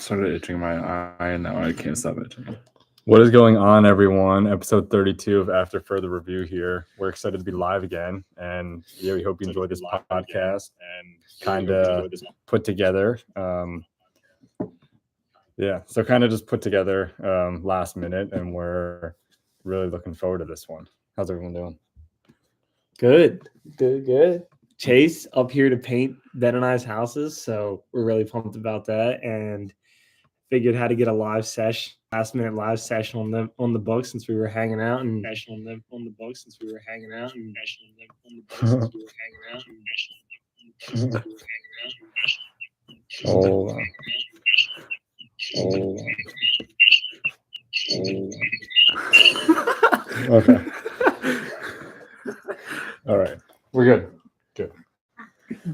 Started itching my eye, and now I can't stop itching. What is going on, everyone? Episode 32 of After Further Review here. We're excited to be live again, and yeah, we hope you enjoyed this podcast and kind of put together. So kind of just put together last minute, and we're really looking forward to this one. How's everyone doing? Good. Chase up here to paint Ben and I's houses, so we're really pumped about that, and figured how to get a last minute live session on the book since we were hanging out and Okay. All right. We're good.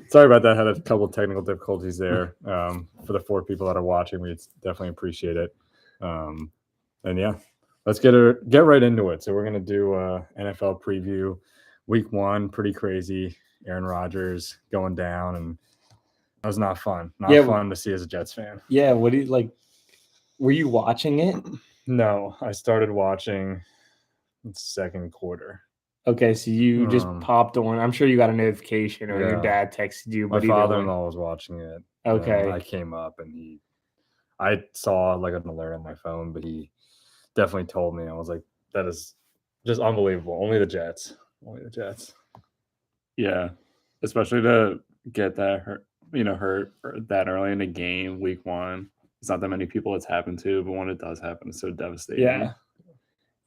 Sorry about that. Had a couple of technical difficulties there. For the 4 people that are watching, we definitely appreciate it. And yeah, let's get right into it. So we're gonna do NFL preview. Week 1, pretty crazy. Aaron Rodgers going down, and that was not fun. Fun to see as a Jets fan. Yeah, what do you like? Were you watching it? No, I started watching the second quarter. Okay, so you just popped on. I'm sure you got a notification or your dad texted you. My father-in-law was watching it. Okay. I came up and I saw like an alert on my phone, but he definitely told me. I was like, that is just unbelievable. Only the Jets. Yeah, especially to get that hurt that early in the game, week 1. It's not that many people it's happened to, but when it does happen, it's so devastating.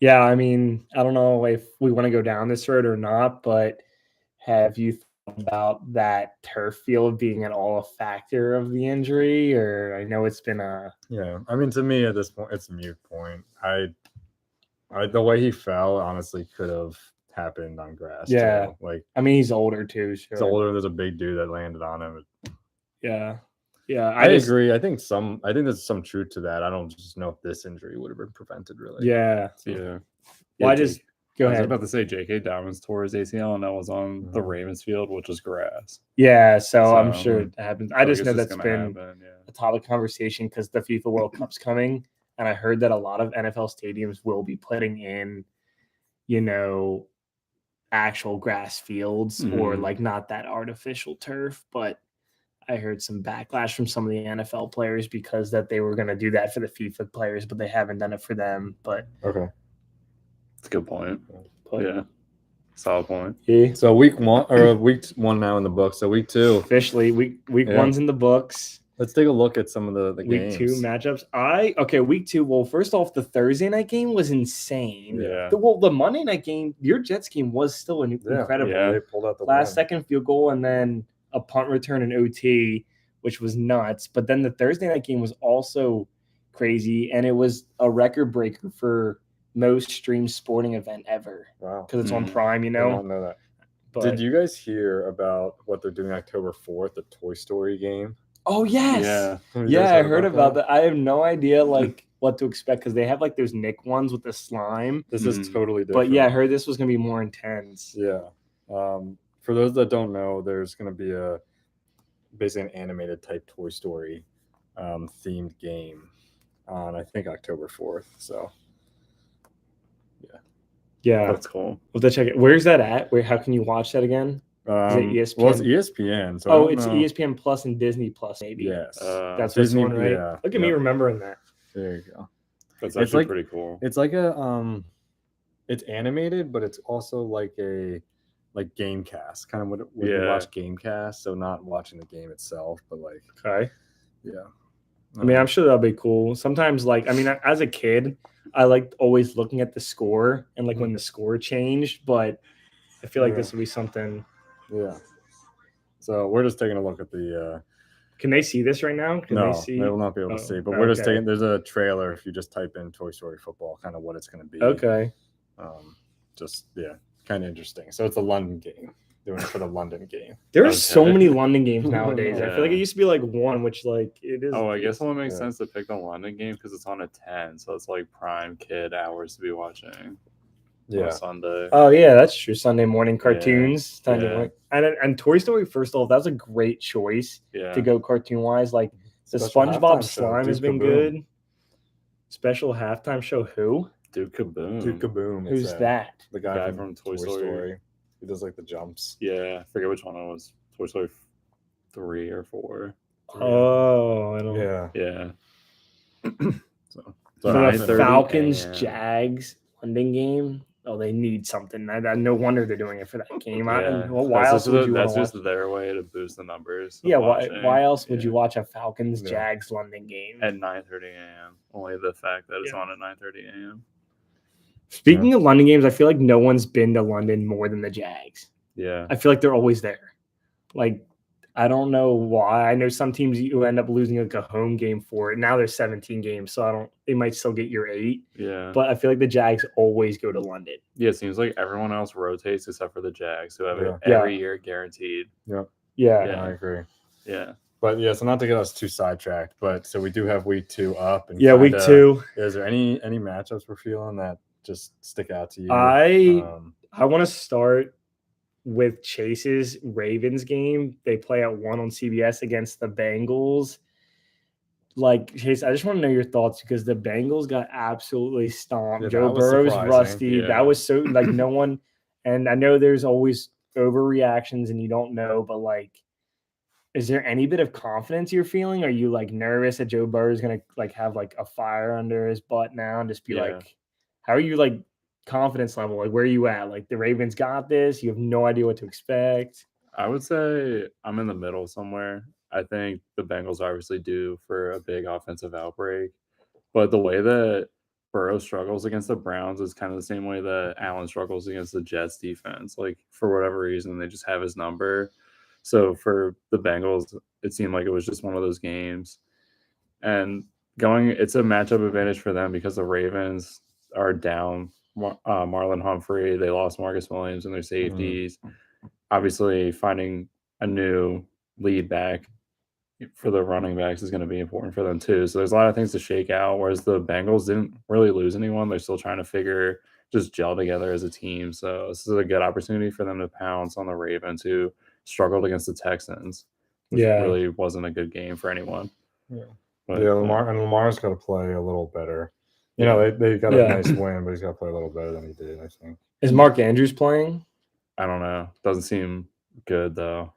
Yeah, I mean, I don't know if we want to go down this road or not, but have you thought about that turf field being at all a factor of the injury? Or I know it's been Yeah, I mean, to me at this point, it's a mute point. The way he fell, honestly, could have happened on grass. Yeah, too. Like, I mean, he's older too. Sure. He's older. There's a big dude that landed on him. Yeah. I agree. I think there's some truth to that. I don't just know if this injury would have been prevented, really. Yeah. So, Well, I just go ahead. I was about to say J.K. Dobbins tore his ACL, and that was on the Ravens field, which was grass. Yeah, so I'm sure it happens. I just know that's been a topic of conversation because the FIFA World Cup's coming, and I heard that a lot of NFL stadiums will be putting in, actual grass fields or like not that artificial turf, but I heard some backlash from some of the NFL players because that they were going to do that for the FIFA players, but they haven't done it for them. But okay, that's a good point. Yeah, solid point. Yeah. So week 1 now in the books. So week 2 officially, week 1's in the books. Let's take a look at some of the week games. 2 matchups. Week 2. Well, first off, the Thursday night game was insane. Yeah. The Monday night game, your Jets game was still incredible. Yeah, they pulled out the last second field goal and then a punt return in OT, which was nuts. But then the Thursday night game was also crazy, and it was a record breaker for most streamed sporting event ever. Wow. Because it's on Prime, I don't know that. But did you guys hear about what they're doing October 4th, the Toy Story game? Oh, yes. Yeah, I heard about that. I have no idea what to expect because they have like those Nick ones with the slime. This is totally different. But yeah, I heard this was going to be more intense. Yeah. For those that don't know, there's going to be basically an animated type Toy Story themed game on, I think, October 4th. So, yeah, that's cool. We'll have to check it. Where's that at? How can you watch that again? Is it ESPN? Well, it's ESPN. So it's ESPN Plus and Disney Plus, maybe. Yes, that's Disney one, right? Yeah, Look at me remembering that. There you go. That's actually pretty cool. It's like it's animated, but it's also like a Gamecast, kind of what you watch Gamecast. So not watching the game itself, but like yeah. I mean, I'm sure that'll be cool. Sometimes, as a kid, I liked always looking at the score and when the score changed. But I feel like this will be something. Yeah. So we're just taking a look at the. Can they see this right now? They will not be able to see. But we're just taking. There's a trailer if you just type in Toy Story football, kind of what it's going to be. Okay. Kind of interesting. So it's a London game. Doing it for the London game. There are so many London games nowadays. I feel like it used to be one, which it is. Oh, I guess it would make sense to pick the London game because it's on a 10, so it's like prime kid hours to be watching. Yeah. On Sunday. Oh yeah, that's true. Sunday morning cartoons. And Toy Story. First off, that was a great choice to go cartoon wise. The Special SpongeBob halftime show, slime has Duke been Kaboom. good. Special halftime show. Who? Dude Kaboom. Duke Kaboom. Who's it's, that? The guy from Toy Story. He does like the jumps. Yeah, I forget which one it was. Toy Story 3 or 4. Oh, I don't. Yeah. Yeah. So For the 9:30 Falcons a.m. Jags London game. Oh, they need something. No wonder they're doing it for that game. Yeah, Why that's else just would you want that's to watch? just their way to boost the numbers. Yeah, why else would you watch a Falcons Yeah. Jags London game? at 9:30 a.m.? Only the fact that it's on at 9:30 a.m. Speaking of London games, I feel like no one's been to London more than the Jags. Yeah, I feel like they're always there. Like, I don't know why. I know some teams you end up losing like a home game for it. Now there's 17 games, so they might still get your 8. yeah, But I feel like the Jags always go to London. yeah. It seems like everyone else rotates except for the Jags, who have it Yeah. every year guaranteed. Yeah. Yeah. I agree. Yeah, But yeah, so not to get us too sidetracked, but so we do have week 2 up. And Week 2. Is there any matchups we're feeling that just stick out to you? I want to start with Chase's Ravens game. They play at 1 on CBS against the Bengals. Like, Chase, I just want to know your thoughts because the Bengals got absolutely stomped. Yeah, Joe that was Burrow's surprising. rusty. Yeah. That was so like no one. And I know there's always overreactions and you don't know, but like, is there any bit of confidence you're feeling? Are you like nervous that Joe Burrow is gonna like have like a fire under his butt now and just be Yeah. like, how are you like confidence level? Like, where are you at? Like, the Ravens got this. You have no idea what to expect. I would say I'm in the middle somewhere. I think the Bengals are obviously due for a big offensive outbreak, but the way that Burrow struggles against the Browns is kind of the same way that Allen struggles against the Jets defense. Like, for whatever reason, they just have his number. So for the Bengals, it seemed like it was just one of those games. And it's a matchup advantage for them because the Ravens are down Marlon Humphrey. They lost Marcus Williams and their safeties. Obviously, finding a new lead back for the running backs is going to be important for them too. So there's a lot of things to shake out. Whereas the Bengals didn't really lose anyone. They're still trying to just gel together as a team. So this is a good opportunity for them to pounce on the Ravens, who struggled against the Texans, which really wasn't a good game for anyone. Yeah. But, Lamar's got to play a little better. You know, they got a nice win, but he's got to play a little better than he did, I think. Is Mark Andrews playing? I don't know. Doesn't seem good though.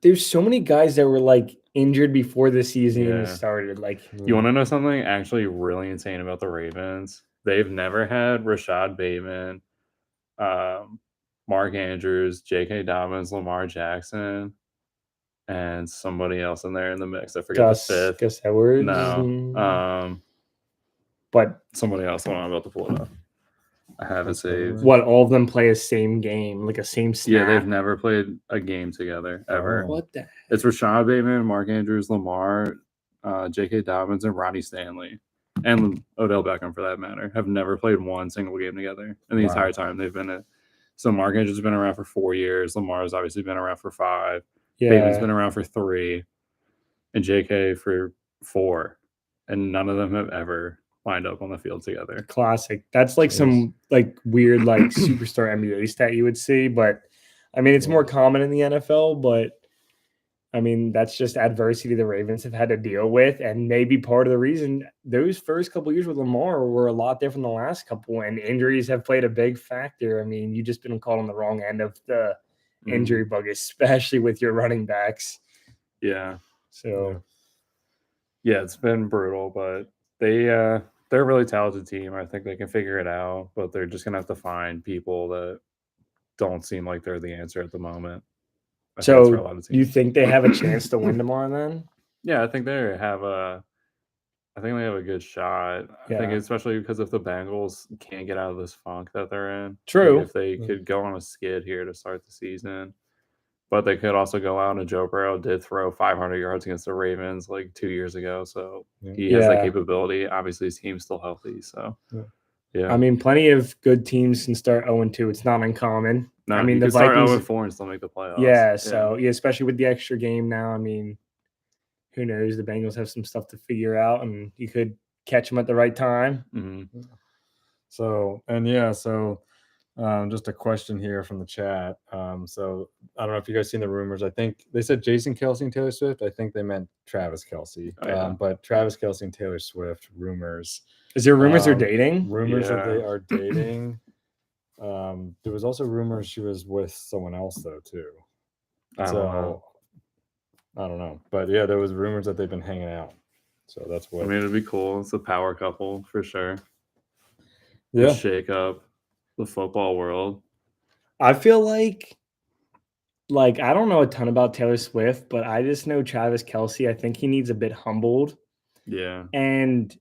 There's so many guys that were like injured before the season even started. Like, you want to know something actually really insane about the Ravens? They've never had Rashad Bateman, Mark Andrews, J.K. Dobbins, Lamar Jackson, and somebody else in there in the mix. I forget the fifth. Gus Edwards. No. But somebody else. Hold on, I'm about to pull it up. I have it saved. What, all of them play a same game, like a same snap? Yeah, they've never played a game together ever. What the heck? It's Rashad Bateman, Mark Andrews, Lamar, J.K. Dobbins, and Ronnie Stanley, and Odell Beckham, for that matter, have never played one single game together in the entire time they've been at. So Mark Andrews has been around for 4 years. Lamar's obviously been around for 5. Yeah. Bateman's been around for 3, and J.K. for 4, and none of them have ever lined up on the field together. Classic. That's like some like weird like superstar NBA stat you would see, but I mean it's more common in the NFL, but I mean that's just adversity the Ravens have had to deal with, and maybe part of the reason those first couple years with Lamar were a lot different than the last couple, and injuries have played a big factor. I mean, you just been caught on the wrong end of the injury bug, especially with your running backs. Yeah. So yeah, it's been brutal, but they're a really talented team. I think they can figure it out, but they're just gonna have to find people that don't seem like they're the answer at the moment. So you think they have a chance to win tomorrow then? Yeah, I think they have a good shot. I think especially because if the Bengals can't get out of this funk that they're in. True. If they could go on a skid here to start the season. But they could also go out, and Joe Burrow did throw 500 yards against the Ravens like 2 years ago. So he has that capability. Obviously, his team's still healthy. So, yeah. I mean, plenty of good teams can start 0-2. It's not uncommon. No, I mean, the Vikings start 0-4 and still make the playoffs. Yeah, so especially with the extra game now. I mean, who knows? The Bengals have some stuff to figure out, and you could catch them at the right time. Mm-hmm. So Just a question here from the chat. So I don't know if you guys seen the rumors. I think they said Jason Kelce and Taylor Swift. I think they meant Travis Kelce. Oh, yeah. But Travis Kelce and Taylor Swift rumors. Is there rumors they're dating? Rumors that they Yeah. are dating. There was also rumors she was with someone else though too. I don't know. I don't know. But yeah, there was rumors that they've been hanging out. So that's what I mean, it'd be cool. It's a power couple for sure. yeah. Just shake up the football world. I feel like I don't know a ton about Taylor Swift, but I just know Travis Kelce. I think he needs a bit humbled. Yeah. And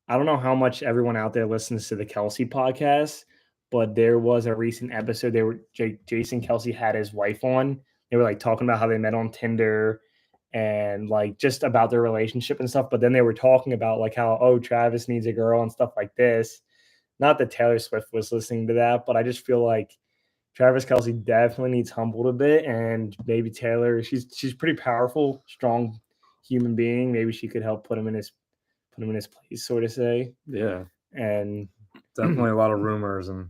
I don't know how much everyone out there listens to the Kelce podcast, but there was a recent episode. Jason Kelce had his wife on. They were like talking about how they met on Tinder and like just about their relationship and stuff. But then they were talking about like how, Travis needs a girl and stuff like this. Not that Taylor Swift was listening to that, but I just feel like Travis Kelce definitely needs humbled a bit, and maybe Taylor, she's pretty powerful, strong human being. Maybe she could help put him in his place, so to say. Yeah. And Definitely a lot of rumors, and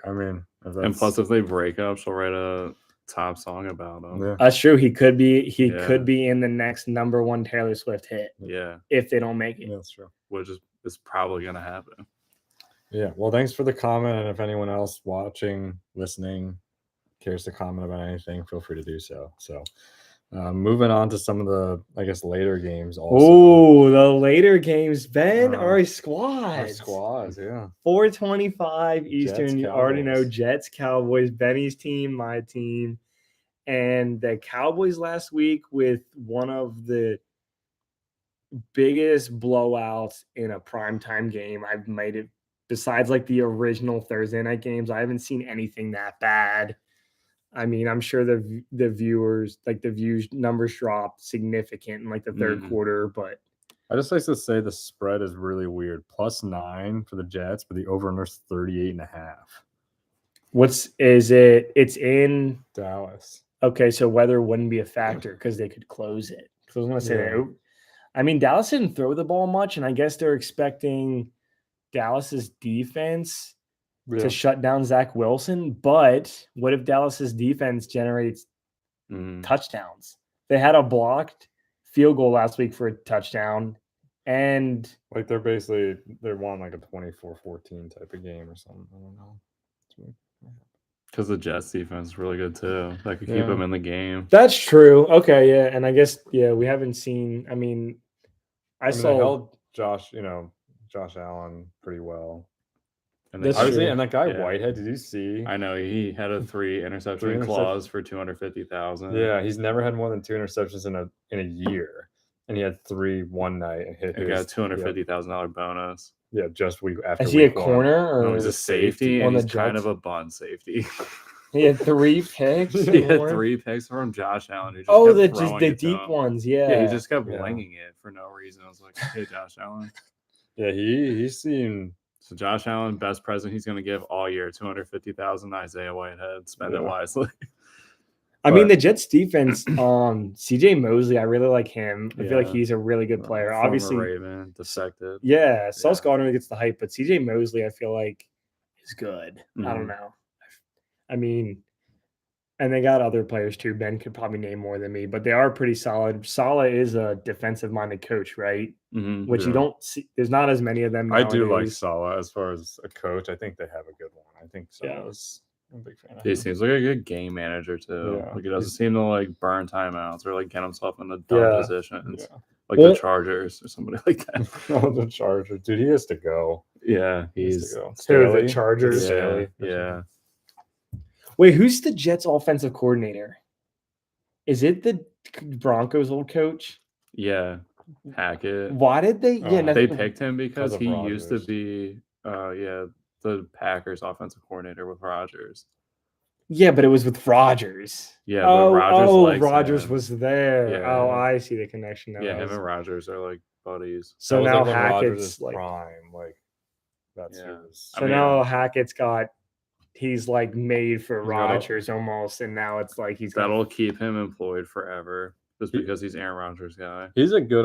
I mean, And plus, if they break up, she'll write a top song about him. yeah, that's true. He could be Yeah. in the next #1 Taylor Swift hit Yeah. if they don't make it. yeah, that's true. Which is probably going to happen. Yeah. Well, thanks for the comment, and if anyone else watching, listening, cares to comment about anything, feel free to do so. So, moving on to some of the, I guess, later games. Also, Oh, the later games, Ben, our our squads. yeah. 4:25 Eastern. Jets, You already know Cowboys. Jets, Cowboys, Benny's team, my team. And the Cowboys last week with one of the biggest blowouts in a primetime game I've made it. Besides like the original Thursday night games, I haven't seen anything that bad. I mean, I'm sure the viewers, like the views numbers dropped significant in like the third quarter, but I just like to say the spread is really weird. +9 for the Jets, but the over-under is 38.5. it's in Dallas. Okay, so weather wouldn't be a factor because they could close it. So I was going to say Yeah. that. I mean, Dallas didn't throw the ball much, and I guess they're expecting Dallas's defense to shut down Zach Wilson. But what if Dallas's defense generates touchdowns? They had a blocked field goal last week for a touchdown, and Like they're won like a 24-14 type of game or something. I don't know. Because the Jets defense is really good too. That could keep Yeah. them in the game. that's true. Okay, yeah, and I guess we haven't seen. I mean, I They saw held Josh Allen pretty well. And That's Obviously, true. and that guy Yeah. Whitehead, did you see? I know he had a 3 interception clause for 250,000. Yeah, he's never had more than 2 interceptions in a year, and he had 3 one night and hit He got a $250,000 bonus. Yeah, just week after. Is he a week one. corner or No, he's a safety, on and the he's kind Jets? of a bun safety. He had 3 picks. He had more? 3 picks from Josh Allen. Who just kept the throwing it to deep him. ones. Yeah, he just kept Yeah. winging it for no reason. I was like, hey, Josh Allen. Yeah, he seemed. So Josh Allen, best present he's going to give all year, 250,000. Isaiah Whitehead, spend it wisely. I mean, the Jets defense, CJ Mosley, I really like him. I feel like Yeah. he's a really good player. Former Obviously, Raven, defected. yeah, Sauce Gardner gets the hype, but CJ Mosley, I feel like, is good. I don't Mhm. know. I mean, and they got other players too. Ben could probably name more than me, but they are pretty solid. Saleh is a defensive-minded coach, right? Which you don't see. There's not as many of them I nowadays. do like Saleh as far as a coach. I think they have a good one. I think Saleh's. I'm a big fan of He him. seems like a good game manager too. Yeah. Like he doesn't seem to like burn timeouts or like get himself into dumb positions, Yeah. like the Chargers or somebody like that. Oh, the Chargers, dude, he has to go. Yeah, He has he's to go. Who, the Staley? Chargers? Staley. yeah. Wait, who's the Jets offensive coordinator? Is it the Broncos old coach? Yeah, Hackett. Why did they? They picked him because of he used to Rodgers. be, the Packers offensive coordinator with Rodgers. Yeah, but it was with Rodgers. Yeah, but Rodgers likes Rodgers him. was there. Yeah. Oh, I see the connection now. Yeah, him and Rodgers are like buddies. So That was, now like, when Rodgers Hackett's is like. prime. Like that's Yeah. his. I So mean, now Hackett's he's like made for He's got a- Rodgers almost, and now it's like he's got. That'll keep him employed forever just because he's Aaron Rodgers' guy. He's a good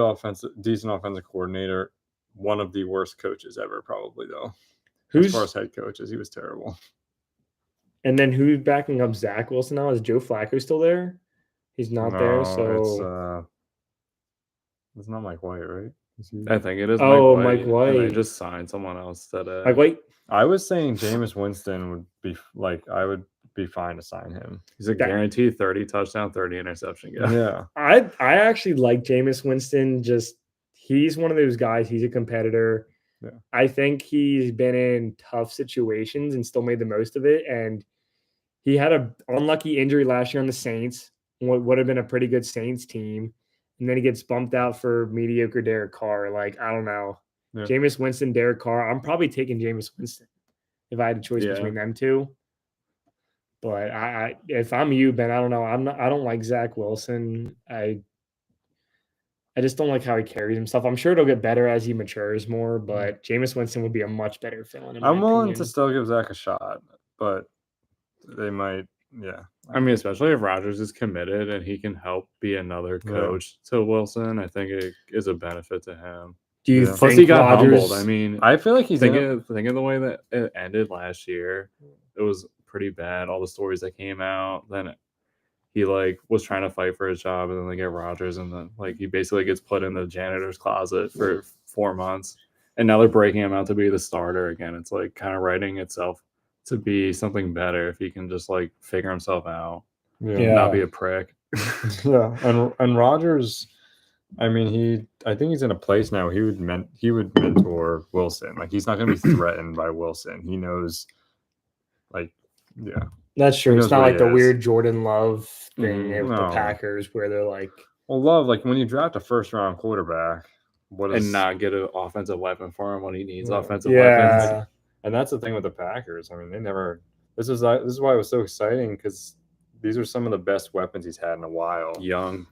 decent offensive coordinator. One of the worst coaches ever, probably though. As far as head coaches, he was terrible. And then who's backing up Zach Wilson now? Is Joe Flacco still there? He's not there. No, So it's not Mike White, right? I think it is Oh, Mike Mike White, and they White. just signed someone else today. Mike White. I was saying Jameis Winston would be like I would be fine to sign him. He's a guaranteed 30 touchdown, 30 interception guy. Yeah. I actually like Jameis Winston. Just he's one of those guys. He's a competitor. Yeah. I think he's been in tough situations and still made the most of it. And he had an unlucky injury last year on the Saints. What would have been a pretty good Saints team, and then he gets bumped out for mediocre Derek Carr. Like I don't know, Yeah. Jameis Winston, Derek Carr. I'm probably taking Jameis Winston if I had a choice between them two. But I if I'm you, Ben, I don't know. I don't like Zach Wilson. I just don't like how he carries himself. I'm sure it'll get better as he matures more, but Jameis Winston would be a much better fill-in. I'm willing to still give Zach a shot, but they might, yeah. I mean, especially if Rodgers is committed and he can help be another coach to Wilson, I think it is a benefit to him. Do you think Plus, he got Rodgers, humbled. I mean, I feel like he's thinking of the way that it ended last year. It was pretty bad. All the stories that came out. Then he was trying to fight for his job, and then they get Rodgers, and then he basically gets put in the janitor's closet for 4 months, and now they're breaking him out to be the starter again. It's kind of writing itself to be something better if he can just figure himself out, not be a prick. Yeah, and Rodgers, I mean, I think he's in a place now. He would mentor Wilson. He's not going to be threatened by Wilson. He knows, yeah. That's true. It's not like the weird Jordan Love thing with No. the Packers where they're well, Love, when you draft a first-round quarterback, and not get an offensive weapon for him when he needs offensive Yeah. weapons. And that's the thing with the Packers. I mean, they never. This is why it was so exciting, because these are some of the best weapons he's had in a while. Young,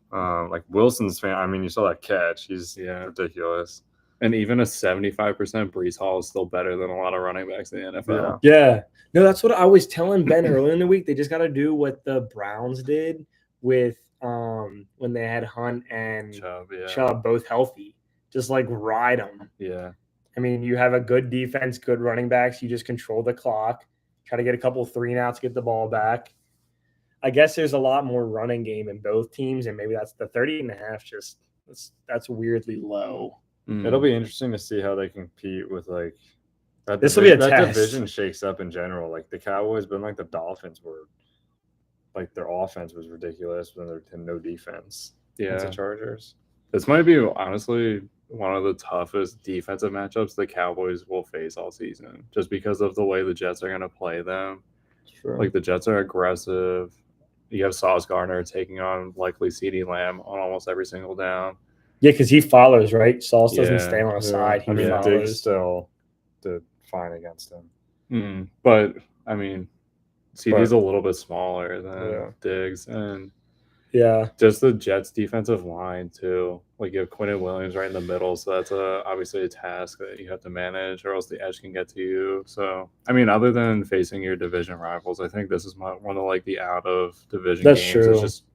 Wilson's fan. I mean, you saw that catch. He's ridiculous. And even a 75% Brees Hall is still better than a lot of running backs in the NFL. Yeah. No, that's what I was telling Ben earlier in the week. They just got to do what the Browns did with when they had Hunt and Chubb both healthy. Just ride them. Yeah. I mean, you have a good defense, good running backs. You just control the clock. Try to get a couple 3-and-outs, get the ball back. I guess there's a lot more running game in both teams, and maybe that's the 30.5. Just that's weirdly low. It'll be interesting to see how they compete with that. This will be a that test. division shakes up in general. The Cowboys, but the Dolphins were their offense was ridiculous when they had no defense. Yeah, the Chargers. This might be honestly one of the toughest defensive matchups the Cowboys will face all season, just because of the way the Jets are going to play them. Sure. The Jets are aggressive. You have Sauce Gardner taking on likely CeeDee Lamb on almost every single down. Yeah, because he follows, right? Sauce doesn't stay on the side. He follows. Diggs still did fine against him. But, I mean, CeeDee's a little bit smaller than Diggs. And just the Jets' defensive line, too. You have Quinnen Williams right in the middle, so that's obviously a task that you have to manage, or else the edge can get to you. So, I mean, other than facing your division rivals, I think this is one of the out-of-division games. True. It's just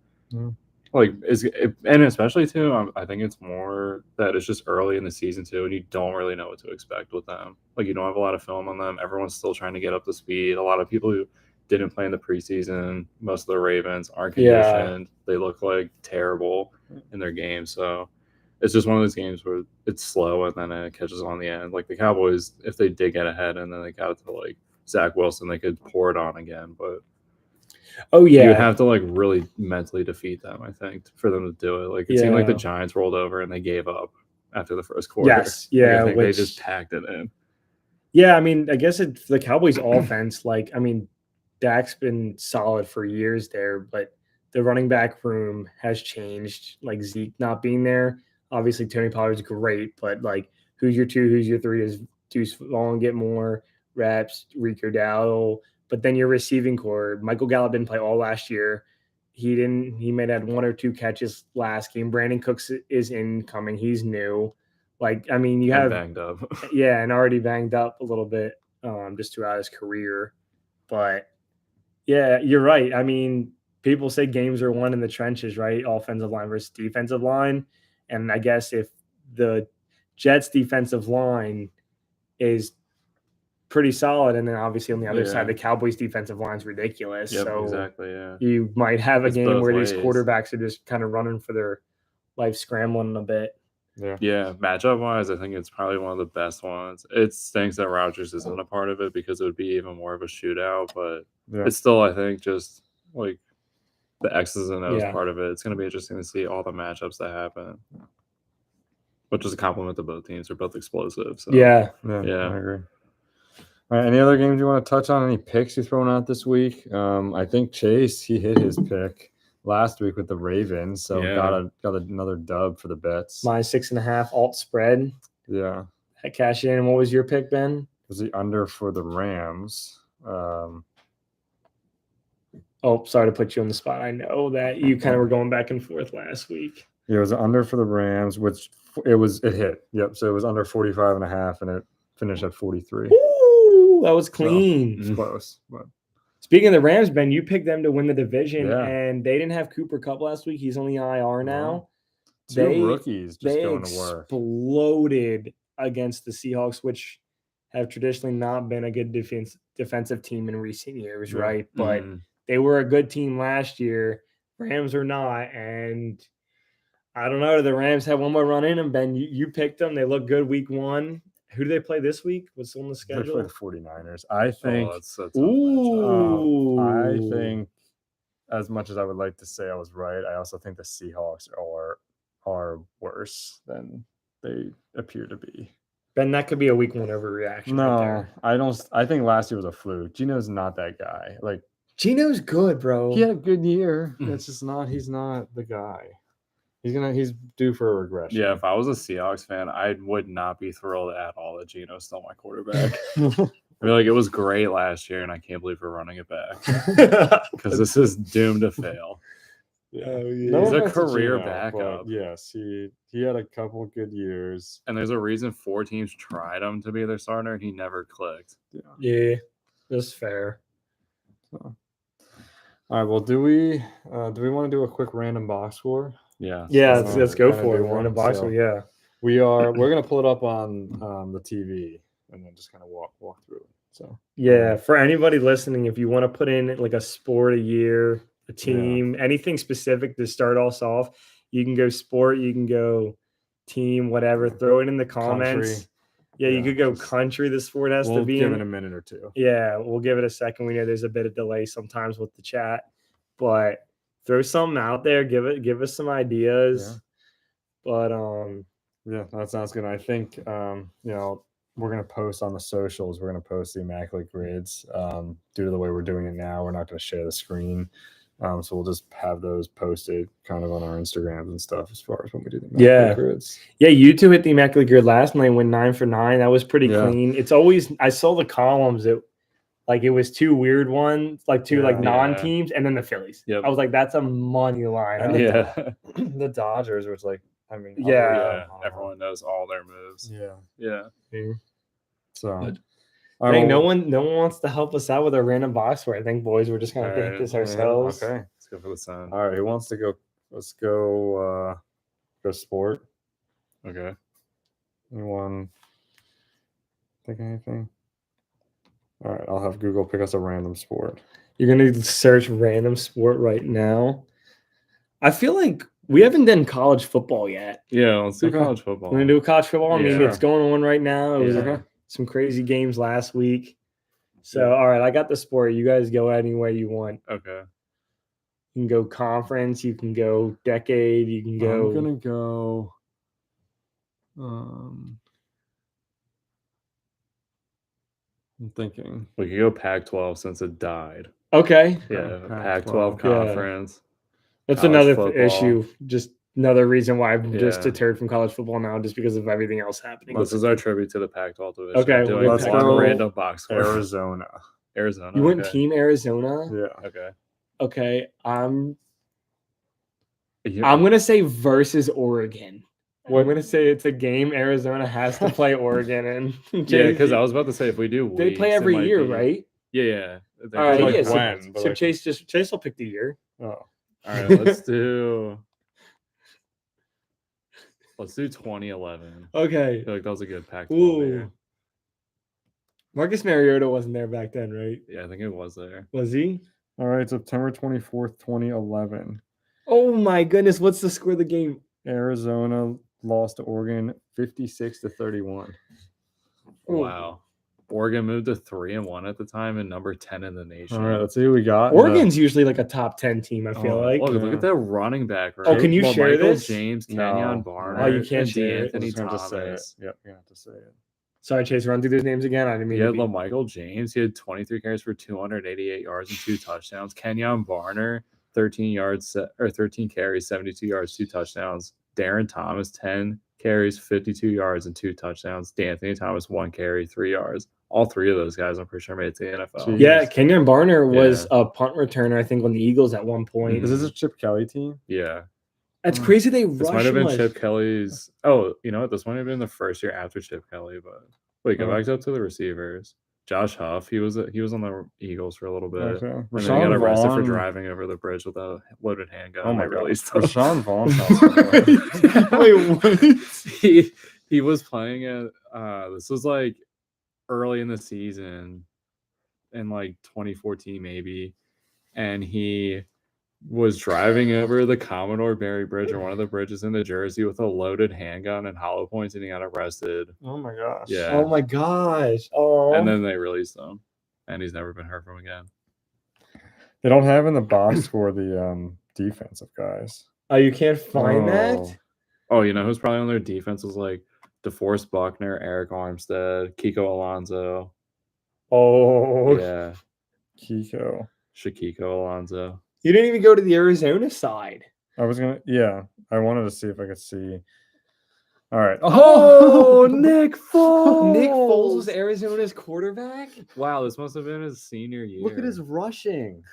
and especially too, I think it's more that it's just early in the season too, and you don't really know what to expect with them. You don't have a lot of film on them. Everyone's still trying to get up to speed. A lot of people who didn't play in the preseason, most of the Ravens aren't conditioned. They look terrible in their game. So it's just one of those games where it's slow and then it catches on the end. The Cowboys, if they did get ahead and then they got it to Zach Wilson, they could pour it on again, but. Oh yeah, you would have to really mentally defeat them, I think, for them to do it. It seemed like the Giants rolled over and they gave up after the first quarter. Yes, yeah, I think they just packed it in. Yeah, I mean, I guess the Cowboys' offense, I mean, Dak's been solid for years there, but the running back room has changed. Zeke not being there, obviously Tony Pollard's great, but who's your 2, who's your 3? Is Deuce Vaughn get more reps? Rico Dowdle. But then your receiving core, Michael Gallup didn't play all last year. He might have had 1 or 2 catches last game. Brandon Cooks is incoming. He's new. I mean, you have banged up. and already banged up a little bit just throughout his career. But yeah, you're right. I mean, people say games are won in the trenches, right? Offensive line versus defensive line. And I guess if the Jets defensive line is pretty solid. And then obviously on the other Yeah. side, the Cowboys' defensive line's ridiculous. Yep, So exactly. Yeah. you might have a It's game both where these ways. quarterbacks are just kind of running for their life, scrambling a bit. Yeah, matchup wise, I think it's probably one of the best ones. It stinks that Rodgers isn't a part of it because it would be even more of a shootout, but it's still, I think, just like the X's and O's Yeah. part of it. It's going to be interesting to see all the matchups that happen, which is a compliment to both teams. They're both explosive. So. Yeah. I agree. All right, any other games you want to touch on? Any picks you thrown out this week? I think Chase, he hit his pick last week with the Ravens, so got another dub for the bets. -6.5 alt spread. Yeah. At cash in. And what was your pick, Ben? Was the under for the Rams. Oh, sorry to put you on the spot. I know that you kind of were going back and forth last week. Yeah, it was under for the Rams, which it hit. Yep. So it was under 45.5 and it finished at 43. Ooh, that was clean. It's close. But. Speaking of the Rams, Ben, you picked them to win the division, Yeah. and they didn't have Cooper Kupp last week. He's on the IR now. Two rookies just going to work. Exploded against the Seahawks, which have traditionally not been a good defensive team in recent years, right? But they were a good team last year. Rams are not, and I don't know. The Rams had one more run in them, Ben. You picked them. They look good week 1. Who do they play this week? What's on the schedule? They play the 49ers. I think. That's a tough matchup. I think, as much as I would like to say I was right, I also think the Seahawks are worse than they appear to be. Ben, that could be a week 1 overreaction. No, right there. I don't. I think last year was a fluke. Gino's not that guy. Like Gino's good, bro. he had a good year. It's just not. He's not the guy. He's due for a regression. Yeah, if I was a Seahawks fan, I would not be thrilled at all that Gino's still my quarterback. I feel like it was great last year, and I can't believe we're running it back because this is doomed to fail. Yeah. He's a career backup. Yes, he had a couple good years, and there's a reason 4 teams tried him to be their starter, and he never clicked. Yeah, that's fair. So. All right. Well, do we want to do a quick random box score? Yeah. Let's go for it. Random box score. Yeah. We're gonna pull it up on the TV and then just kind of walk through it. So yeah, for anybody listening, if you want to put in like a sport a year, a team, anything specific to start us off, you can go sport, you can go team, whatever. Throw it in the comments. Country. Yeah, you could go country. The sport has to be. We'll give it a minute or two. Yeah, we'll give it a second. We know there's a bit of delay sometimes with the chat, but throw something out there. Give us some ideas. Yeah. But yeah, that sounds good. I think we're gonna post on the socials. We're gonna post the immaculate grids. Due to the way we're doing it now, we're not gonna share the screen. So we'll just have those posted kind of on our Instagrams and stuff as far as when we do the immaculate grids. Yeah, you two hit the immaculate grid last night, went 9 for 9. That was pretty clean. It's always I saw the columns. It was 2 weird ones, like 2 non-teams, and then the Phillies. Yep. I was like, that's a money line. And the Dodgers, which everyone knows all their moves. Yeah. So. Dang, no one wants to help us out with our random box score. I think, boys, we're just gonna hit this ourselves. Okay, let's go for the sun. All right, who wants to go? Let's go. Go sport. Okay. Anyone think anything? All right, I'll have Google pick us a random sport. You're gonna search random sport right now. I feel like we haven't done college football yet. Yeah, let's do college football. We're gonna do college football. I mean, it's going on right now. It was some crazy games last week. So, all right, I got the sport. You guys go any way you want. Okay. You can go conference. You can go decade. You can go. I'm gonna go. I'm thinking we could go Pac-12 since it died. Okay. Yeah, Pac-12 conference. That's another issue. Just another reason why I'm just deterred from college football now, just because of everything else happening. This is our tribute to the Pac-12 division. Okay, let's go random box score. Arizona. Arizona. You went team Arizona? Yeah. Okay. Okay. I'm gonna say versus Oregon. I'm gonna say it's a game Arizona has to play Oregon in. Yeah, because I was about to say if we do weeks, they play every year, right? Yeah. All right. Yeah. When, so Chase will pick the year. Oh. All right. Let's do 2011. Okay. I feel like that was a good Pac-12 year. Marcus Mariota wasn't there back then, right? Yeah, I think it was there. Was he? All right, September 24th, 2011. Oh my goodness! What's the score of the game? Arizona lost to Oregon 56-31. Wow. Oregon moved to 3-1 at the time and number 10 in the nation. All right, let's see who we got. Oregon's usually like a top 10 team. I feel like. Look at that running back. Right? Oh, can you share Michael this? James, No. Kenyon Oh, Barner, you can't and share it. D'Anthony Just have to say it. Thomas. Yep, you have to say it. Sorry, Chase. Run through those names again. I didn't mean He to had be... Michael James. He had 23 carries for 288 yards and 2 touchdowns. Kenyon Barner, 13 carries, 72 yards, 2 touchdowns. Darren Thomas, 10 carries, 52 yards, and 2 touchdowns. D'Anthony Thomas, 1 carry, 3 yards. All 3 of those guys, I'm pretty sure, made it to the NFL. Jeez. Yeah, Kenyon Barner was a punt returner, I think, on the Eagles at one point. Is this a Chip Kelly team? Yeah. That's crazy. They This rushed might have been like... Chip Kelly's. Oh, you know what? This might have been the first year after Chip Kelly, but wait, go back up to the receivers. Josh Huff, he was on the Eagles for a little bit. Okay. And then he got Rashawn arrested for Vaughn. driving over the bridge with a loaded handgun. Oh my They god. released him. Rashawn Vaughn sounds familiar. Wait, what? he was playing at this was like early in the season in like 2014 maybe, and he was driving over the Commodore Barry Bridge or one of the bridges in New Jersey with a loaded handgun and hollow points, and he got arrested. Oh my gosh. Yeah. Oh my gosh. Oh. And then they released him, and he's never been heard from again. They don't have in the box score the defensive guys. Oh, you can't find that? Oh, you know who's probably on their defense was like DeForest Buckner, Eric Armstead, Kiko Alonso. Oh. Yeah. Kiko. Shaquiko Alonso. You didn't even go to the Arizona side. I wanted to see if I could see. All right. Oh, Nick Foles. Nick Foles was Arizona's quarterback? Wow, this must have been his senior year. Look at his rushing.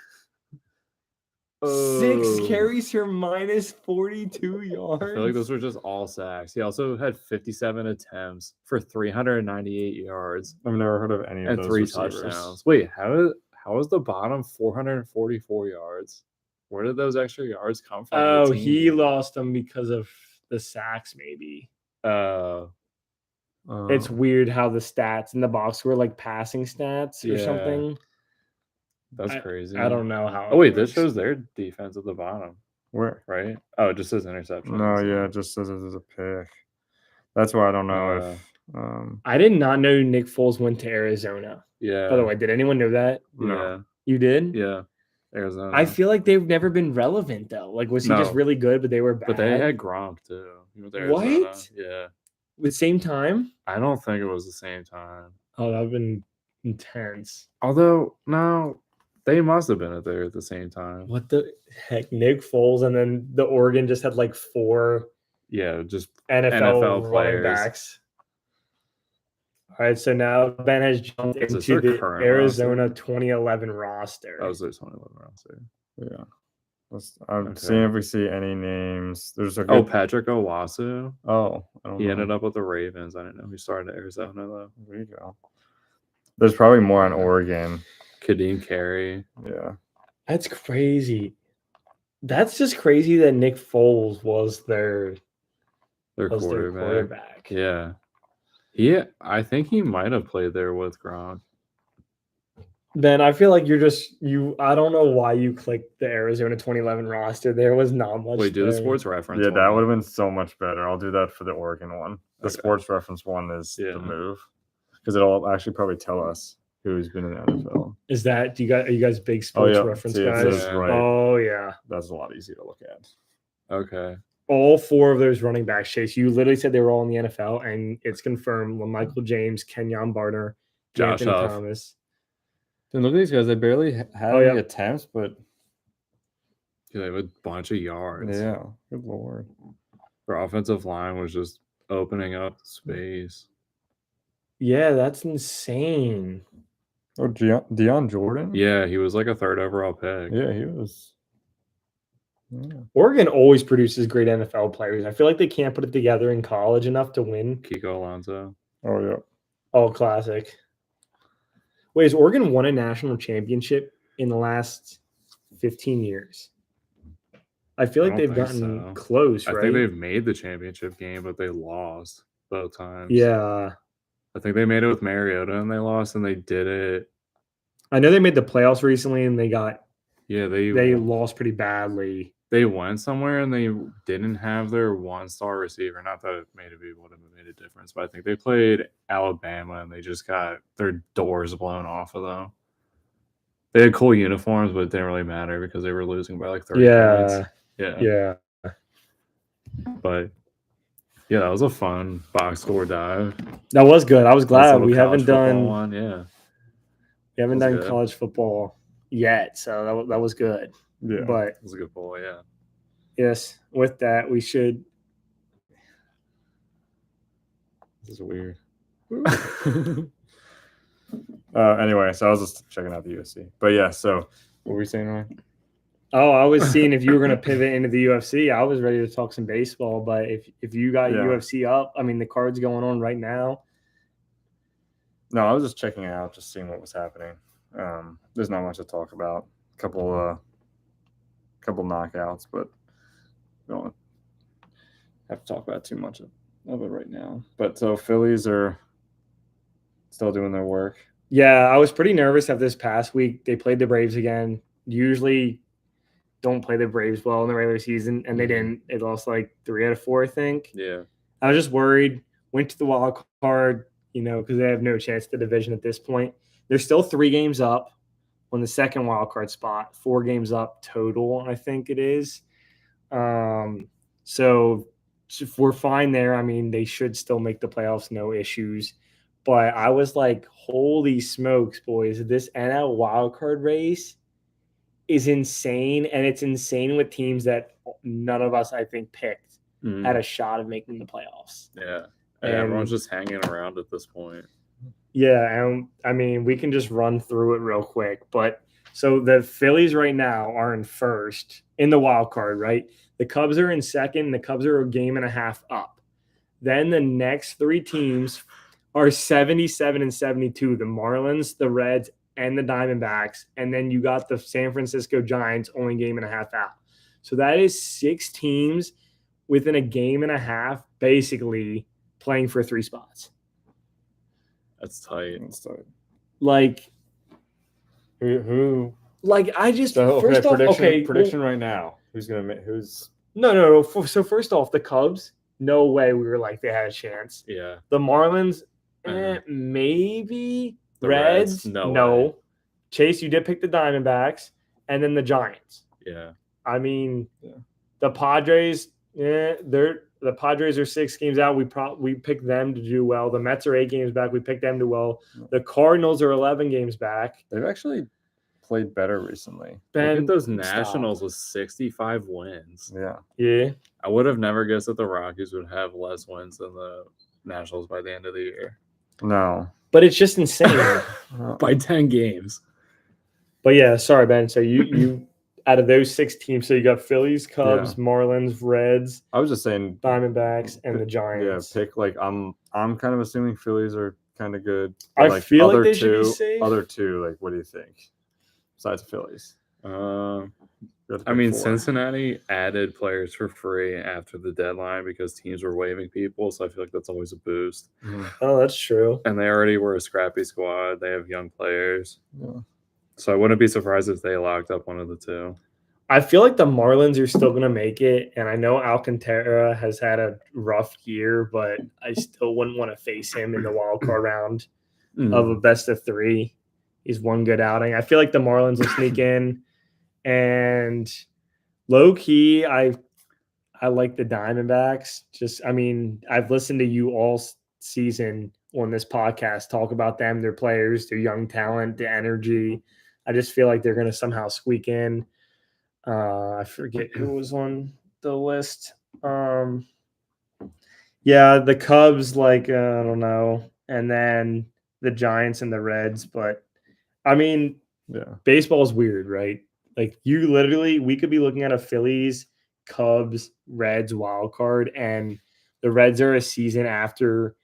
6 carries for minus 42 yards. I feel like those were just all sacks. He also had 57 attempts for 398 yards I've never heard of any of and those 3 receivers. touchdowns. Wait, how was the bottom 444 yards? Where did those extra yards come from? Oh, he lost them because of the sacks, maybe. It's weird how the stats in the box were like passing stats or Yeah. something. That's crazy. I don't know how. Oh wait, it this works. shows their defense at the bottom, Where? right? Oh, it just says interception. No, yeah, it just says it was a pick. That's why I don't know if. I did not know Nick Foles went to Arizona. Yeah. By the way, did anyone know that? Yeah. You did? Yeah. Arizona. I feel like they've never been relevant though. Like, was he just No. really good, but they were bad? But they had Gronk too. He went to Arizona. What? Yeah. the same time. I don't think it was the same time. Oh, that would have been intense. Although, no, they must have been there at the same time. What the heck? Nick Foles, and then the Oregon just had like 4 Yeah, just NFL running players. backs. All right, so now Ben has jumped Is this into their the current Arizona 2011 roster. that was their 2011 roster. Yeah. I'm Okay. seeing if we see any names. There's a good, Oh, Patrick Owasu. I don't He know. ended up with the Ravens. I didn't know he started at Arizona though. There you go. There's probably more on Oregon. Kadeem Carey. Yeah. That's crazy. That's just crazy that Nick Foles was their quarterback. Yeah. I think he might have played there with Gronk. Ben, I feel like I don't know why you clicked the Arizona 2011 roster. There was not much. Wait, do the there. sports reference. Yeah, that one. would have been so much better. I'll do that for the Oregon one. The Okay. sports reference one is Yeah. the move because it'll actually probably tell us who's been in the NFL. Is that are you guys big sports reference See, it guys? says right. Oh yeah. That's a lot easier to look at. Okay. All 4 of those running backs, Chase. You literally said they were all in the NFL, and it's confirmed. Michael James, Kenyon Barner, Josh Anthony Huff. Thomas. Dude, look at these guys. They barely had any attempts, but Yeah, they have a bunch of yards. yeah, good lord. Their offensive line was just opening up space. Yeah, that's insane. Oh, Deion Jordan. Yeah, he was like a 3rd overall pick. Yeah, he was. Yeah. Oregon always produces great NFL players. I feel like they can't put it together in college enough to win. Kiko Alonso. Oh yeah. All classic. Wait, has Oregon won a national championship in the last 15 years? I feel I like don't they've think gotten so. close, I right? think they've made the championship game, but they lost both times. Yeah. I think they made it with Mariota and they lost, and they did it. I know they made the playoffs recently and they They lost pretty badly. they went somewhere and they didn't have their 1-star receiver. Not that it maybe would have made a difference, but I think they played Alabama and they just got their doors blown off of them. They had cool uniforms, but it didn't really matter because they were losing by like 30 points. Yeah. But yeah, that was a fun box score dive. That was good. I was Nice glad little we college haven't football done one. Yeah. we haven't That was done good. college football yet, so that was good. Yeah. But It was a good bowl, yeah. yes, with that we should. This is weird. Anyway, so I was just checking out the UFC. But yeah, so what were we saying, Ryan? Oh, I was seeing if you were going to pivot into the UFC. I was ready to talk some baseball, but if you got UFC up, I mean the card's going on right now. No, I was just checking it out, just seeing what was happening. There's not much to talk about. Couple knockouts, but we don't have to talk about too much of it right now. But so Phillies are still doing their work. Yeah, I was pretty nervous after this past week. They played the Braves again. Usually don't play the Braves well in the regular season, and they didn't. They lost like 3 out of 4, I think. Yeah. I was just worried. Went to the wild card, because they have no chance at the division at this point. They're still 3 games up on the second wild card spot, 4 games up total, I think it is. So if we're fine there, I mean, they should still make the playoffs, no issues. But I was like, holy smokes, boys, this NL wildcard race is insane. And it's insane with teams that none of us, I think, picked had a shot of making the playoffs. Yeah. And everyone's just hanging around at this point. Yeah. And I mean, we can just run through it real quick. But so the Phillies right now are in first in the wild card, right? The Cubs are in second. The Cubs are a game and a half up. Then the next 3 teams are 77 and 72. The Marlins, the Reds, and the Diamondbacks. And then you got the San Francisco Giants only game and a half out. So that is 6 teams within a game and a half, basically playing for 3 spots. That's tight. Like, Who? like I just So, first off, prediction right now. Who's gonna make? Who's? No. So first off, the Cubs, no way we were like they had a chance. Yeah. The Marlins, maybe. The Reds, no way. Chase, you did pick the Diamondbacks, and then the Giants. Yeah. I mean, the Padres, the Padres are 6 games out. We picked them to do well. The Mets are 8 games back. We picked them to do well. The Cardinals are 11 games back. They've actually played better recently. Look at those Nationals with 65 wins. Yeah. I would have never guessed that the Rockies would have less wins than the Nationals by the end of the year. No. But it's just insane. By 10 games. But yeah, sorry, Ben. So you out of those 6 teams, so you got Phillies, Cubs, Marlins, Reds. I was just saying Diamondbacks and the Giants. Yeah, pick like I'm kind of assuming Phillies are kind of good. I like feel other like they should be safe. Other 2, like what do you think? Besides the Phillies. I mean, Cincinnati added players for free after the deadline because teams were waiving people, so I feel like that's always a boost. Oh, that's true. And they already were a scrappy squad. They have young players. Yeah. So I wouldn't be surprised if they locked up one of the 2. I feel like the Marlins are still going to make it, and I know Alcantara has had a rough year, but I still wouldn't want to face him in the wild card round of a best of 3. He's one good outing. I feel like the Marlins will sneak in, and low key, I like the Diamondbacks. I've listened to you all season on this podcast talk about them, their players, their young talent, the energy. I just feel like they're going to somehow squeak in. I forget who was on the list. The Cubs, I don't know, and then the Giants and the Reds. But I mean, baseball is weird, right? Like we could be looking at a Phillies, Cubs, Reds wild card, and the Reds are a season after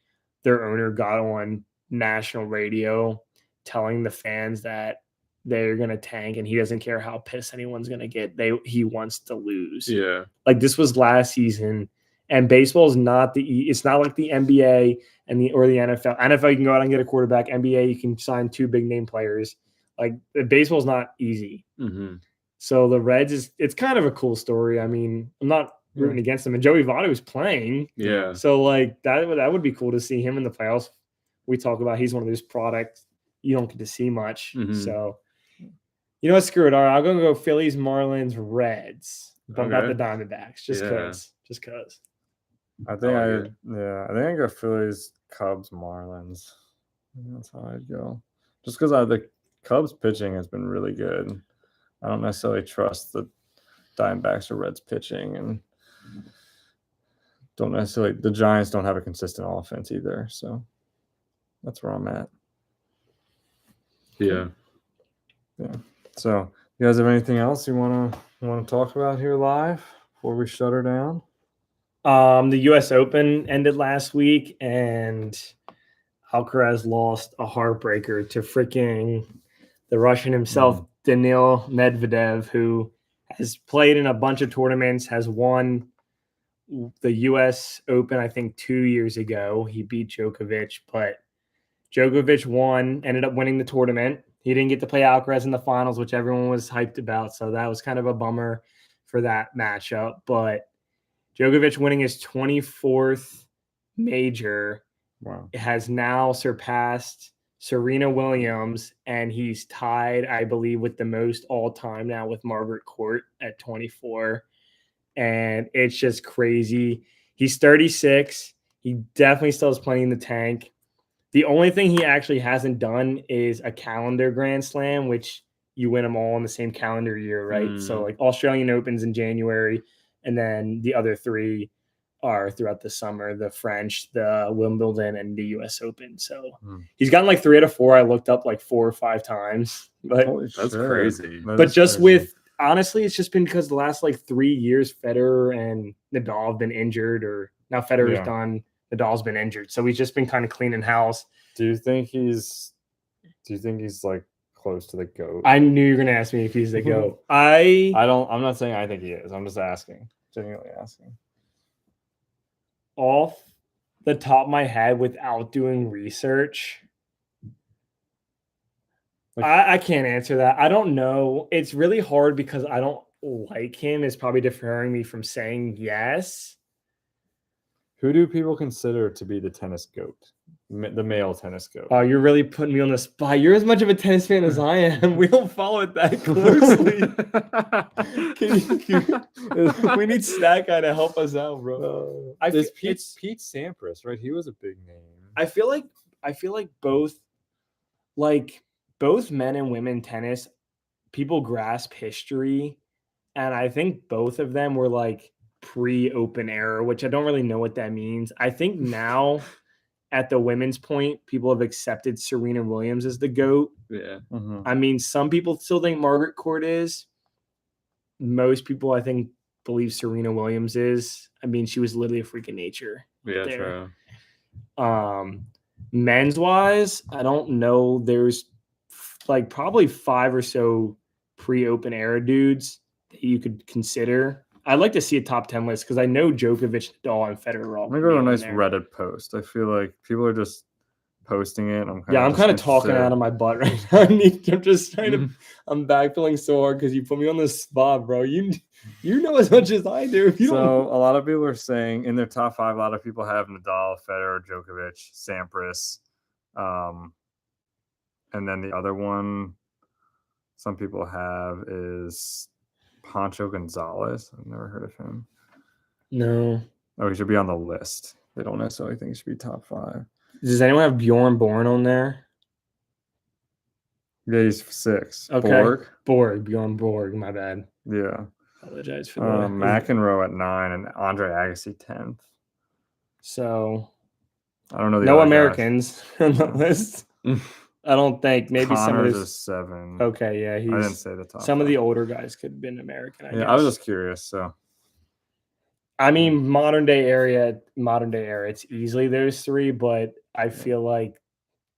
their owner got on national radio telling the fans that they're going to tank and he doesn't care how pissed anyone's going to get. He wants to lose. Yeah. Like this was last season And baseball is not it's not like the NBA or the NFL. NFL, you can go out and get a quarterback. NBA, you can sign 2 big name players. Like baseball's not easy. Mm-hmm. So the Reds it's kind of a cool story. I mean, I'm not rooting against them. And Joey Votto was playing. Yeah. So like that would be cool to see him in the playoffs. We talk about he's one of those products you don't get to see much. Mm-hmm. So you know what? Screw it. All right, I'll go Phillies, Marlins, Reds. Bump out the Diamondbacks just because. Just because. I think I go Phillies, Cubs, Marlins. That's how I'd go. Just because the Cubs pitching has been really good. I don't necessarily trust the Diamondbacks or Reds pitching, and the Giants don't have a consistent offense either. So that's where I'm at. Yeah. Yeah. So you guys have anything else you want to talk about here live before we shut her down? The U.S. Open ended last week, and Alcaraz lost a heartbreaker to freaking the Russian himself, Daniil Medvedev, who has played in a bunch of tournaments, has won the U.S. Open, I think, 2 years ago. He beat Djokovic, but Djokovic ended up winning the tournament. He didn't get to play Alcaraz in the finals, which everyone was hyped about, so that was kind of a bummer for that matchup. But Djokovic winning his 24th major has now surpassed Serena Williams, and he's tied, I believe, with the most all-time now with Margaret Court at 24. And it's just crazy. He's 36. He definitely still has plenty in the tank. The only thing he actually hasn't done is a calendar Grand Slam, which you win them all in the same calendar year, right? So like Australian Opens in January, and then the other 3 are throughout the summer: the French, the Wimbledon, and the U.S. Open. So he's gotten like 3 out of 4. I looked up like 4 or 5 times, but that's crazy. But just with honestly, it's just been because the last like 3 years, Federer and Nadal have been injured, or now Federer's done. Nadal's been injured, so he's just been kind of cleaning house. Do you think he's like close to the GOAT? I knew you were gonna ask me if he's the GOAT. I'm not saying I think he is. I'm just asking, genuinely asking. Off the top of my head, without doing research, I can't answer that. I don't know. It's really hard because I don't like him. It's probably deferring me from saying yes. Who do people consider to be the tennis GOAT? The male tennis GOAT? Oh, you're really putting me on the spot. You're as much of a tennis fan as I am. We don't follow it that closely. We need Stat Guy to help us out, bro. Pete Sampras, right? He was a big name. I feel like both men and women tennis, people grasp history, and I think both of them were like pre-open era, which I don't really know what that means. I think now at the women's point, people have accepted Serena Williams as the GOAT. Yeah. Mm-hmm. I mean, some people still think Margaret Court is. Most people, I think, believe Serena Williams is. I mean, she was literally a freak of nature. Yeah, there. true. Men's wise, I don't know. There's like probably 5 or so pre-open era dudes that you could consider. I'd like to see a top 10 list because I know Djokovic, Nadal, and Federer are all. I'm gonna go to a nice Reddit post. I feel like people are just posting it. I'm kind of talking out of my butt right now. I'm just trying to. I'm backpedaling so hard because you put me on the spot, bro. You know as much as I do. A lot of people are saying in their top 5, a lot of people have Nadal, Federer, Djokovic, Sampras, and then the other one some people have is Pancho Gonzalez. I've never heard of him. No. Oh, he should be on the list. They don't necessarily think he should be top 5. Does anyone have Bjorn Borg on there? Yeah, he's 6. Okay. Bjorn Borg. My bad. Yeah. Apologize for that. McEnroe at 9 and Andre Agassi 10th. So I don't know. No Americans on the list. I don't think. Maybe Connors some of is 7. Okay, yeah, I didn't say the top. Some 5. Of the older guys could have been American. I guess. I was just curious. So, I mean, modern day era, it's easily those 3. But I feel like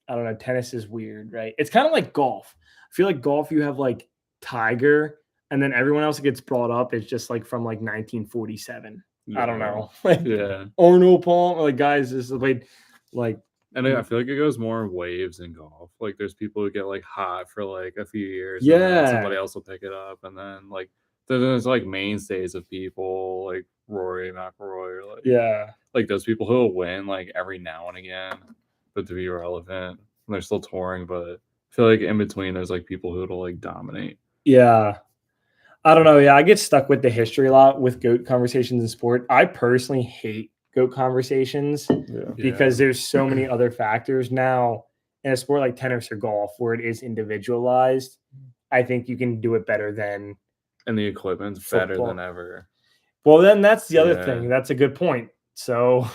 I don't know. Tennis is weird, right? It's kind of like golf. I feel like golf, you have like Tiger, and then everyone else that gets brought up is just like from like 1947. I don't know, like Yeah. Arnold Palmer, like guys just played like. And I feel like it goes more in waves in golf. Like there's people who get like hot for like a few years, and then somebody else will pick it up, and then like there's like mainstays of people like Rory McIlroy, or like those people who will win like every now and again, but to be relevant, and they're still touring. But I feel like in between, there's like people who'll like dominate. Yeah. I don't know. Yeah, I get stuck with the history a lot with GOAT conversations in sport. I personally hate GOAT conversations because there's so many other factors. Now, in a sport like tennis or golf, where it is individualized, I think you can do it better than. And the equipment's better than ever. Well, then that's the other thing. That's a good point. So,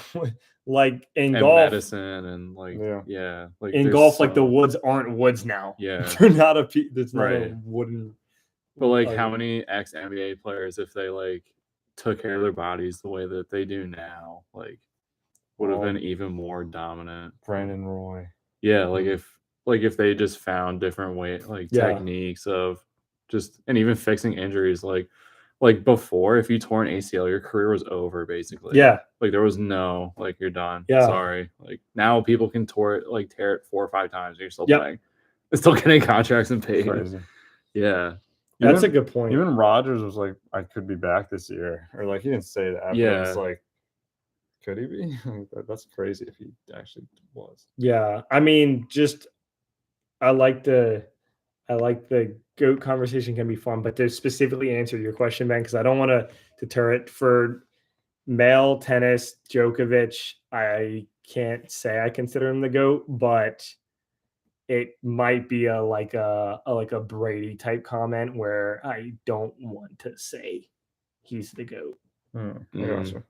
like in golf, medicine and like like in golf, like the woods aren't woods now. Yeah, they're not a. It's not a wooden. But like, how many ex-NBA players, if they like took care of their bodies the way that they do now, like would have been even more dominant? Brandon Roy. Yeah, like if they just found different techniques of just and even fixing injuries, like before, if you tore an ACL, your career was over basically. Yeah, like there was no like you're done. Yeah, sorry. Like now people can tear it 4 or 5 times, and you're still playing, still getting contracts and paid. Crazy. Yeah. That's a good point. Even Rodgers was like, I could be back this year. Or like he didn't say that. But it was like, could he be? That's crazy if he actually was. Yeah. I mean, just I like the GOAT conversation can be fun, but to specifically answer your question, Ben, because I don't want to deter it for male tennis, Djokovic, I can't say I consider him the GOAT, but it might be like a Brady type comment where I don't want to say he's the GOAT. Gotcha.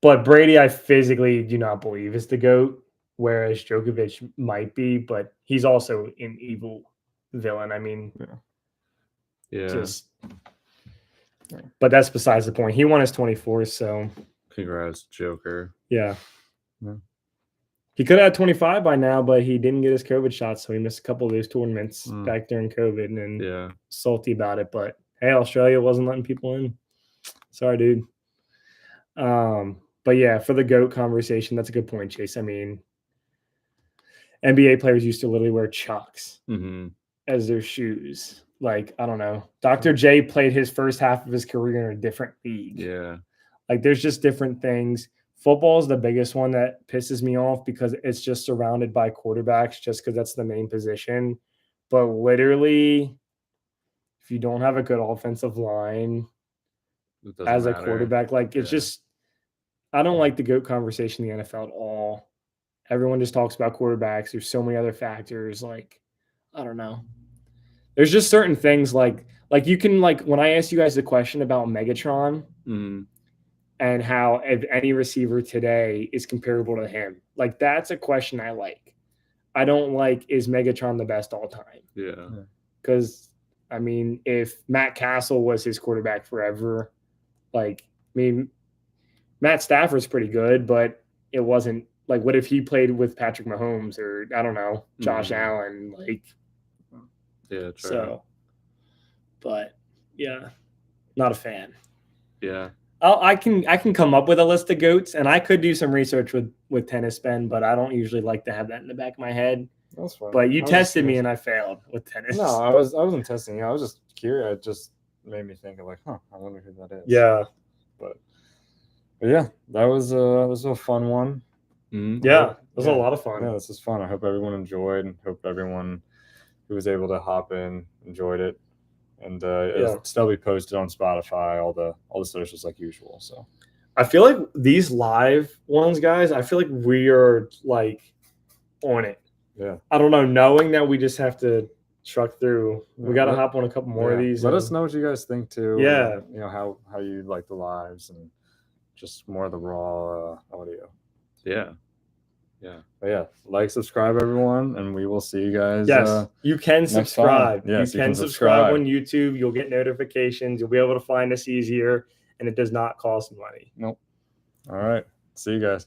But Brady, I physically do not believe is the GOAT, whereas Djokovic might be, but he's also an evil villain. I mean, but that's besides the point. He won his 24th, so congrats, Joker. Yeah. He could have had 25 by now, but he didn't get his COVID shot, so he missed a couple of those tournaments back during COVID and salty about it. But hey, Australia wasn't letting people in. Sorry, dude. But yeah, for the GOAT conversation, that's a good point, Chase. I mean, NBA players used to literally wear Chucks as their shoes. Like, I don't know. Dr. J played his first half of his career in a different league. Yeah. Like, there's just different things. Football is the biggest one that pisses me off because it's just surrounded by quarterbacks just because that's the main position. But literally, if you don't have a good offensive line as a quarterback, like it's just – I don't like the GOAT conversation in the NFL at all. Everyone just talks about quarterbacks. There's so many other factors. Like, I don't know. There's just certain things like you can like when I asked you guys the question about Megatron and how if any receiver today is comparable to him, like that's a question I like. I don't like is Megatron the best all time? Yeah. Because I mean, if Matt Castle was his quarterback forever, like I mean, Matt Stafford's pretty good, but it wasn't like what if he played with Patrick Mahomes or I don't know, Josh Allen, like. Yeah, true. So, but yeah, not a fan. Yeah, I can come up with a list of GOATs, and I could do some research with tennis, Ben, but I don't usually like to have that in the back of my head. That's fine. But you tested me, and I failed with tennis. No, I wasn't testing you. I was just curious. It just made me think of like, I wonder who that is. Yeah, but yeah, that was a fun one. Yeah, it was a lot of fun. Yeah, this is fun. I hope everyone enjoyed, and hope everyone who was able to hop in enjoyed it, and it'll still be posted on Spotify, all the socials like usual. So I feel like these live ones, guys, I feel like we are like on it. Yeah, I don't know, knowing that we just have to truck through. We got to hop on a couple more of these. Let us know what you guys think too. Yeah, you know how you like the lives and just more of the raw audio. Yeah. But yeah, like, subscribe, everyone, and we will see you guys. Yes, you can subscribe. Yes, you can subscribe on YouTube. You'll get notifications. You'll be able to find us easier, and it does not cost money. Nope. All right. See you guys.